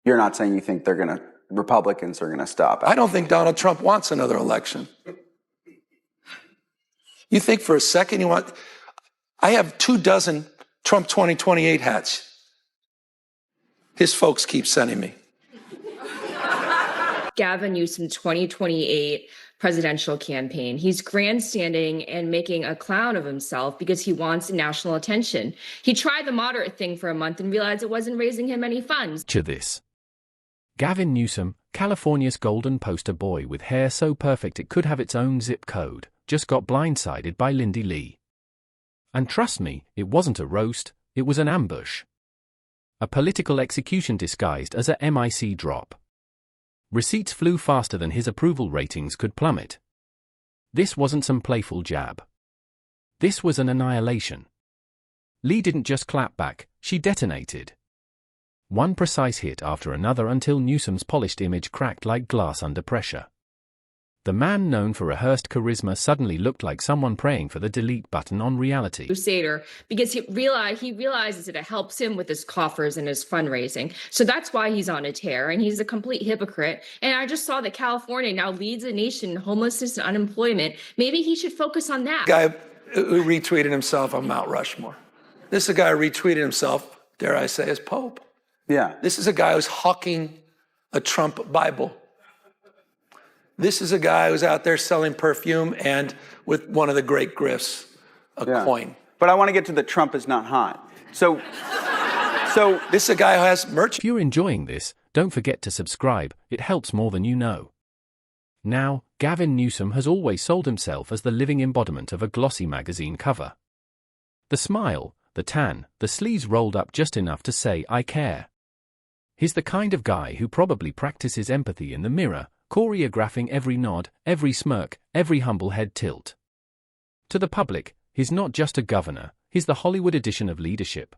You're not saying you think Republicans are going to stop it. I don't think Donald Trump wants another election. You think for a second I have 24 Trump 2028 hats. His folks keep sending me. Gavin Newsom 2028 presidential campaign. He's grandstanding and making a clown of himself because he wants national attention. He tried the moderate thing for a month and realized it wasn't raising him any funds. To this. Gavin Newsom, California's golden poster boy with hair so perfect it could have its own zip code, just got blindsided by Lindi. And trust me, it wasn't a roast, it was an ambush. A political execution disguised as a MIC drop. Receipts flew faster than his approval ratings could plummet. This wasn't some playful jab. This was an annihilation. Lee didn't just clap back, she detonated. One precise hit after another until Newsom's polished image cracked like glass under pressure. The man known for rehearsed charisma suddenly looked like someone praying for the delete button on reality. Crusader, because he realizes that it helps him with his coffers and his fundraising. So that's why he's on a tear, and he's a complete hypocrite. And I just saw that California now leads the nation in homelessness and unemployment. Maybe he should focus on that. Guy who retweeted himself on Mount Rushmore. This is a guy who retweeted himself, dare I say, as Pope. Yeah. This is a guy who's hawking a Trump Bible. This is a guy who's out there selling perfume and with one of the great grifts, a coin. But I want to get to the Trump is not hot. So this is a guy who has merch. If you're enjoying this, don't forget to subscribe, it helps more than you know. Now, Gavin Newsom has always sold himself as the living embodiment of a glossy magazine cover. The smile, the tan, the sleeves rolled up just enough to say I care. He's the kind of guy who probably practices empathy in the mirror, choreographing every nod, every smirk, every humble head tilt. To the public, he's not just a governor, he's the Hollywood edition of leadership.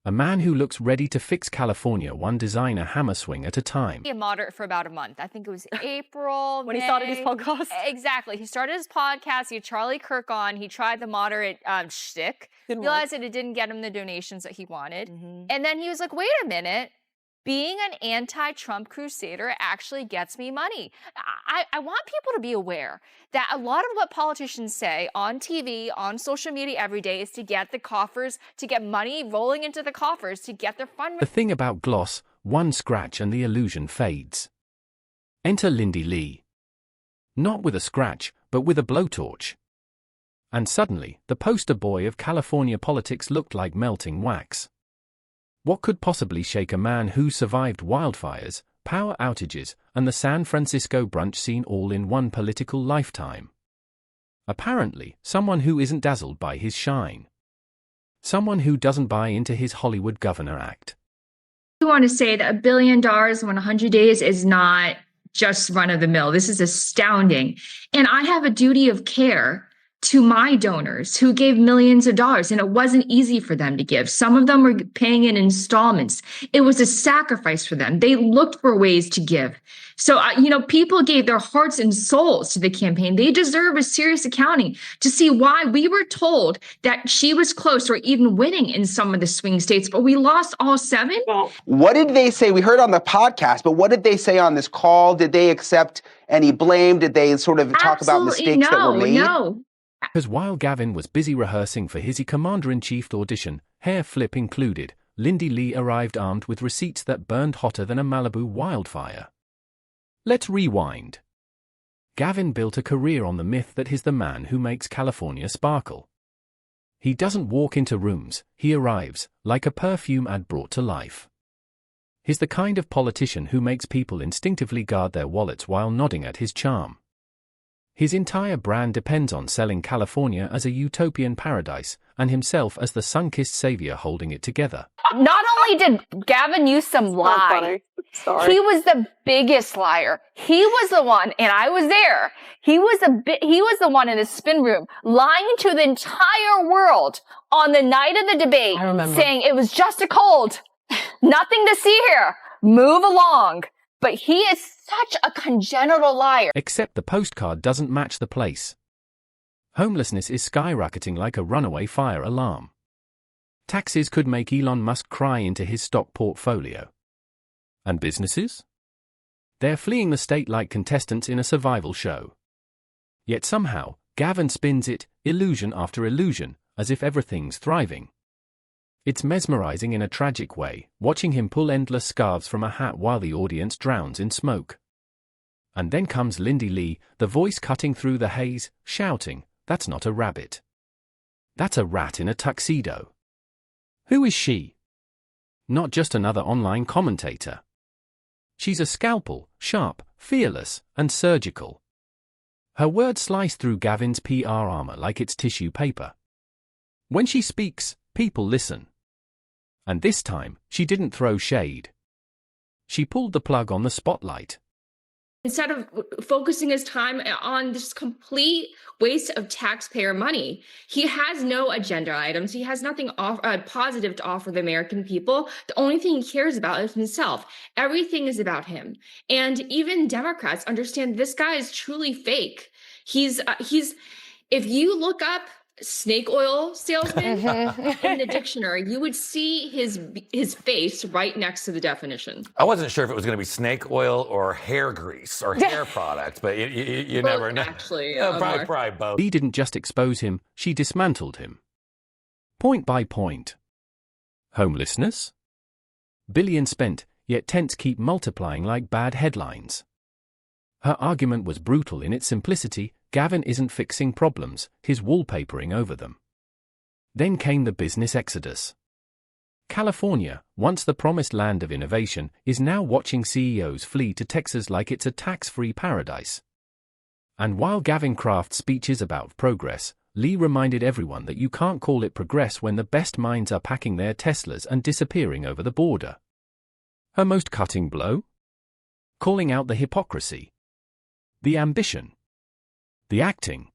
A man who looks ready to fix California one designer hammer swing at a time. A moderate for about a month. I think it was April, when May. he started his podcast? Exactly. He started his podcast. He had Charlie Kirk on. He tried the moderate shtick. Realized that it didn't get him the donations that he wanted. And then he was like, wait a minute. Being an anti-Trump crusader actually gets me money. I want people to be aware that a lot of what politicians say on TV, on social media every day is to get the coffers, to get money rolling into the coffers, to get their fundraising. The thing about gloss, one scratch and the illusion fades. Enter Lindi Lee. Not with a scratch, but with a blowtorch. And suddenly, the poster boy of California politics looked like melting wax. What could possibly shake a man who survived wildfires, power outages, and the San Francisco brunch scene all in one political lifetime? Apparently, someone who isn't dazzled by his shine. Someone who doesn't buy into his Hollywood governor act. I want to say that $1 billion in 100 days is not just run of the mill. This is astounding. And I have a duty of care to my donors who gave millions of dollars, and it wasn't easy for them to give. Some of them were paying in installments. It was a sacrifice for them. They looked for ways to give. So, people gave their hearts and souls to the campaign. They deserve a serious accounting to see why we were told that she was close or even winning in some of the swing states, but we lost all 7. Well, what did they say? We heard on the podcast, but what did they say on this call? Did they accept any blame? Did they sort of talk about mistakes that were made? No. Because while Gavin was busy rehearsing for his Commander-in-Chief audition, hair flip included, Lindi Lee arrived armed with receipts that burned hotter than a Malibu wildfire. Let's rewind. Gavin built a career on the myth that he's the man who makes California sparkle. He doesn't walk into rooms, he arrives, like a perfume ad brought to life. He's the kind of politician who makes people instinctively guard their wallets while nodding at his charm. His entire brand depends on selling California as a utopian paradise, and himself as the sun-kissed savior holding it together. Not only did Gavin Newsom lie, he was the biggest liar. He was the one, and I was there. He was the one in the spin room lying to the entire world on the night of the debate, saying it was just a cold, nothing to see here, move along. But he is such a congenital liar. Except the postcard doesn't match the place. Homelessness is skyrocketing like a runaway fire alarm. Taxes could make Elon Musk cry into his stock portfolio. And businesses? They're fleeing the state like contestants in a survival show. Yet somehow, Gavin spins it, illusion after illusion, as if everything's thriving. It's mesmerizing in a tragic way, watching him pull endless scarves from a hat while the audience drowns in smoke. And then comes Lindi Lee, the voice cutting through the haze, shouting, "That's not a rabbit. That's a rat in a tuxedo." Who is she? Not just another online commentator. She's a scalpel, sharp, fearless, and surgical. Her words slice through Gavin's PR armor like it's tissue paper. When she speaks, people listen. And this time, she didn't throw shade. She pulled the plug on the spotlight. Instead of focusing his time on this complete waste of taxpayer money, he has no agenda items. He has nothing positive to offer the American people. The only thing he cares about is himself. Everything is about him. And even Democrats understand this guy is truly fake. He's if you look up snake oil salesman in the dictionary, you would see his face right next to the definition. I wasn't sure if it was going to be snake oil or hair grease or hair product, but you never know. Actually, probably both. Lee didn't just expose him, she dismantled him. Point by point. Homelessness? Billions spent, yet tents keep multiplying like bad headlines. Her argument was brutal in its simplicity. Gavin isn't fixing problems, he's wallpapering over them. Then came the business exodus. California, once the promised land of innovation, is now watching CEOs flee to Texas like it's a tax-free paradise. And while Gavin crafts speeches about progress, Lee reminded everyone that you can't call it progress when the best minds are packing their Teslas and disappearing over the border. Her most cutting blow? Calling out the hypocrisy. The ambition. The acting.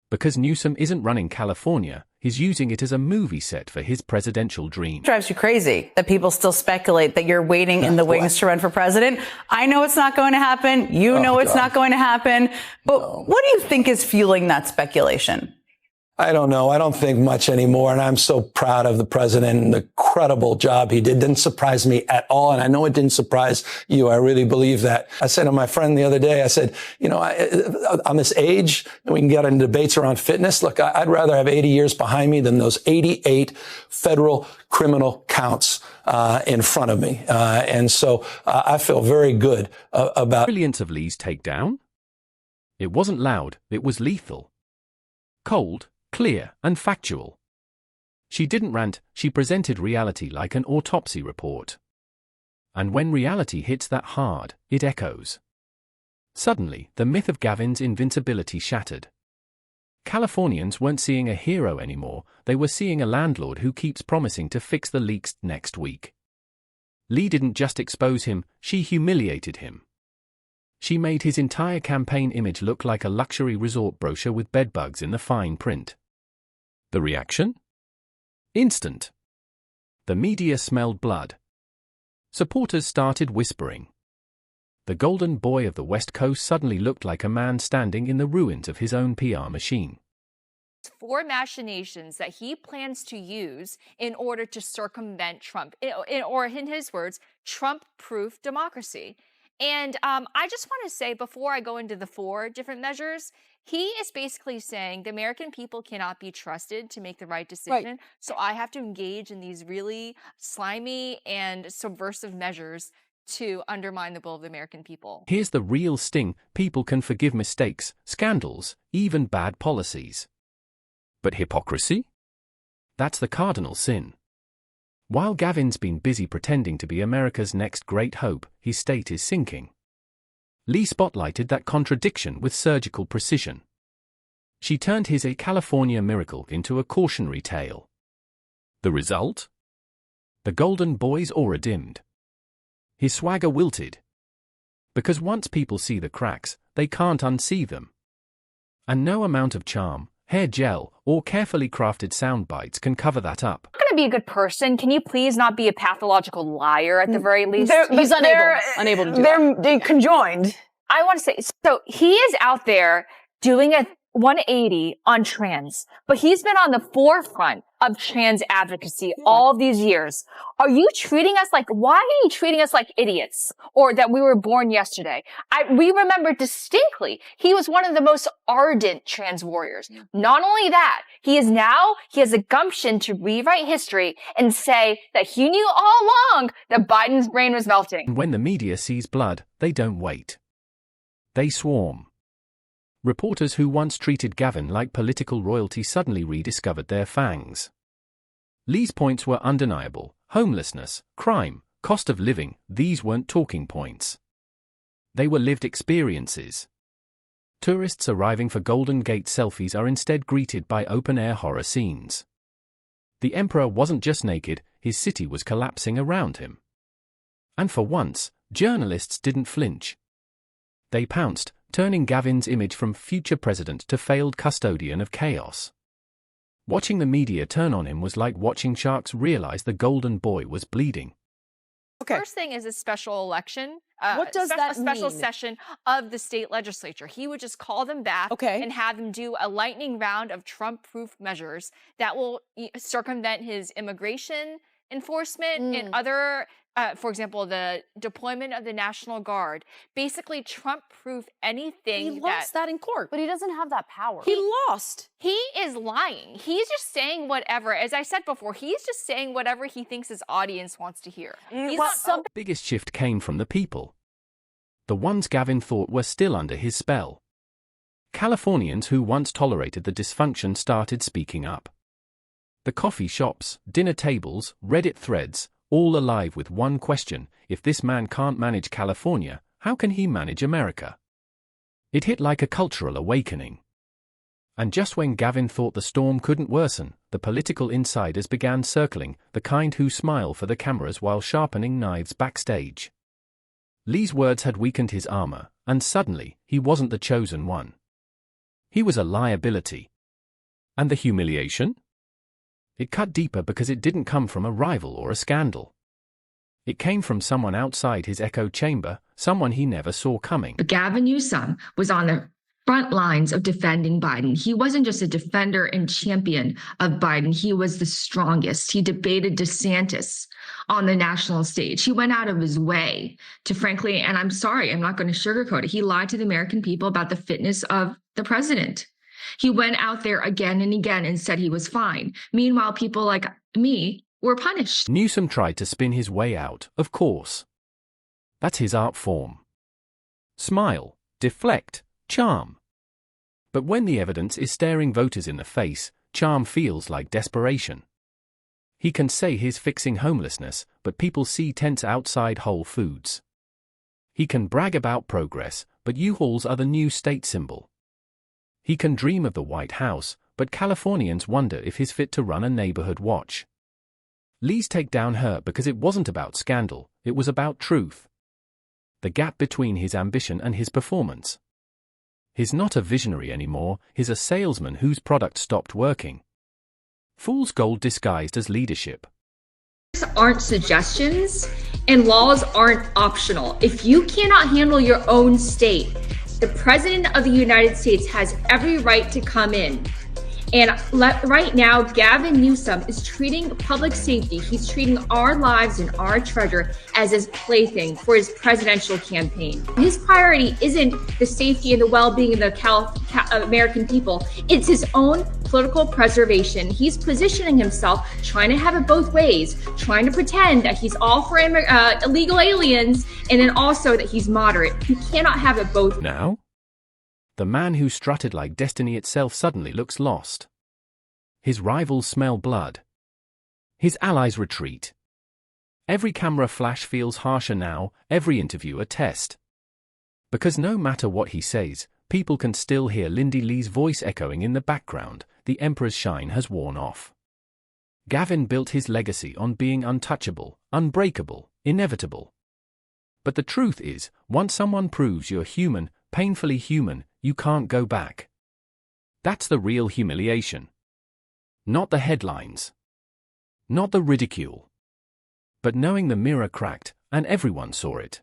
Because Newsom isn't running California, he's using it as a movie set for his presidential dream. It drives you crazy that people still speculate that you're waiting in the wings to run for president. I know it's not going to happen. You know it's not going to happen. But what do you think is fueling that speculation? I don't know. I don't think much anymore. And I'm so proud of the president and the incredible job he did. Didn't surprise me at all. And I know it didn't surprise you. I really believe that. I said to my friend the other day, I said, you know, on this age, we can get into debates around fitness. Look, I'd rather have 80 years behind me than those 88 federal criminal counts in front of me. And so I feel very good about. Brilliance of Lee's takedown? It wasn't loud, it was lethal. Cold, clear, and factual. She didn't rant, she presented reality like an autopsy report. And when reality hits that hard, it echoes. Suddenly, the myth of Gavin's invincibility shattered. Californians weren't seeing a hero anymore, they were seeing a landlord who keeps promising to fix the leaks next week. Lee didn't just expose him, she humiliated him. She made his entire campaign image look like a luxury resort brochure with bedbugs in the fine print. The reaction? Instant. The media smelled blood. Supporters started whispering. The golden boy of the West Coast suddenly looked like a man standing in the ruins of his own PR machine. 4 machinations that he plans to use in order to circumvent Trump, or in his words, Trump-proof democracy. And I just want to say, before I go into the 4 different measures, he is basically saying the American people cannot be trusted to make the right decision. Right. So I have to engage in these really slimy and subversive measures to undermine the will of the American people. Here's the real sting: people can forgive mistakes, scandals, even bad policies. But hypocrisy? That's the cardinal sin. While Gavin's been busy pretending to be America's next great hope, his state is sinking. Lee spotlighted that contradiction with surgical precision. She turned his "A California Miracle" into a cautionary tale. The result? The golden boy's aura dimmed. His swagger wilted. Because once people see the cracks, they can't unsee them. And no amount of charm, hair gel, or carefully crafted sound bites can cover that up. Going to be a good person. Can you please not be a pathological liar at the very least? He's unable to do that. They're conjoined. I want to say, so he is out there doing a 180 on trans, but he's been on the forefront of trans advocacy all of these years. Are you treating us why are you treating us like idiots or that we were born yesterday? We remember distinctly he was one of the most ardent trans warriors. Not only that, he has a gumption to rewrite history and say that he knew all along that Biden's brain was melting. When the media sees blood, they don't wait. They swarm. Reporters who once treated Gavin like political royalty suddenly rediscovered their fangs. Lee's points were undeniable. Homelessness, crime, cost of living, these weren't talking points. They were lived experiences. Tourists arriving for Golden Gate selfies are instead greeted by open-air horror scenes. The emperor wasn't just naked, his city was collapsing around him. And for once, journalists didn't flinch. They pounced, turning Gavin's image from future president to failed custodian of chaos. Watching the media turn on him was like watching sharks realize the golden boy was bleeding. Okay. First thing is a special election. What does that mean? A special session of the state legislature. He would just call them back and have them do a lightning round of Trump-proof measures that will circumvent his immigration enforcement and other, for example, the deployment of the National Guard. Basically, Trump-proof anything. He lost that in court. But he doesn't have that power. He lost. He is lying. He's just saying whatever. As I said before, he's just saying whatever he thinks his audience wants to hear. The biggest shift came from the people. The ones Gavin thought were still under his spell. Californians who once tolerated the dysfunction started speaking up. The coffee shops, dinner tables, Reddit threads, all alive with one question: if this man can't manage California, how can he manage America? It hit like a cultural awakening. And just when Gavin thought the storm couldn't worsen, the political insiders began circling, the kind who smile for the cameras while sharpening knives backstage. Lee's words had weakened his armor, and suddenly, he wasn't the chosen one. He was a liability. And the humiliation? It cut deeper because it didn't come from a rival or a scandal. It came from someone outside his echo chamber, someone he never saw coming. Gavin Newsom was on the front lines of defending Biden. He wasn't just a defender and champion of Biden. He was the strongest. He debated DeSantis on the national stage. He went out of his way to, frankly, and I'm sorry, I'm not going to sugarcoat it, he lied to the American people about the fitness of the president. He went out there again and again and said he was fine. Meanwhile, people like me were punished. Newsom tried to spin his way out, of course. That's his art form. Smile, deflect, charm. But when the evidence is staring voters in the face, charm feels like desperation. He can say he's fixing homelessness, but people see tents outside Whole Foods. He can brag about progress, but U-Hauls are the new state symbol. He can dream of the White House, but Californians wonder if he's fit to run a neighborhood watch. Lee's takedown hurt because it wasn't about scandal, it was about truth. The gap between his ambition and his performance. He's not a visionary anymore, he's a salesman whose product stopped working. Fool's gold disguised as leadership. Aren't suggestions, and laws aren't optional. If you cannot handle your own state, the President of the United States has every right to come in. And right now, Gavin Newsom is treating public safety, he's treating our lives and our treasure as his plaything for his presidential campaign. His priority isn't the safety and the well-being of the American people. It's his own political preservation. He's positioning himself, trying to have it both ways, trying to pretend that he's all for illegal aliens, and then also that he's moderate. He cannot have it both. Now? The man who strutted like destiny itself suddenly looks lost. His rivals smell blood. His allies retreat. Every camera flash feels harsher now, every interview a test. Because no matter what he says, people can still hear Lindi Lee's voice echoing in the background. The emperor's shine has worn off. Gavin built his legacy on being untouchable, unbreakable, inevitable. But the truth is, once someone proves you're human, painfully human, you can't go back. That's the real humiliation. Not the headlines. Not the ridicule. But knowing the mirror cracked, and everyone saw it.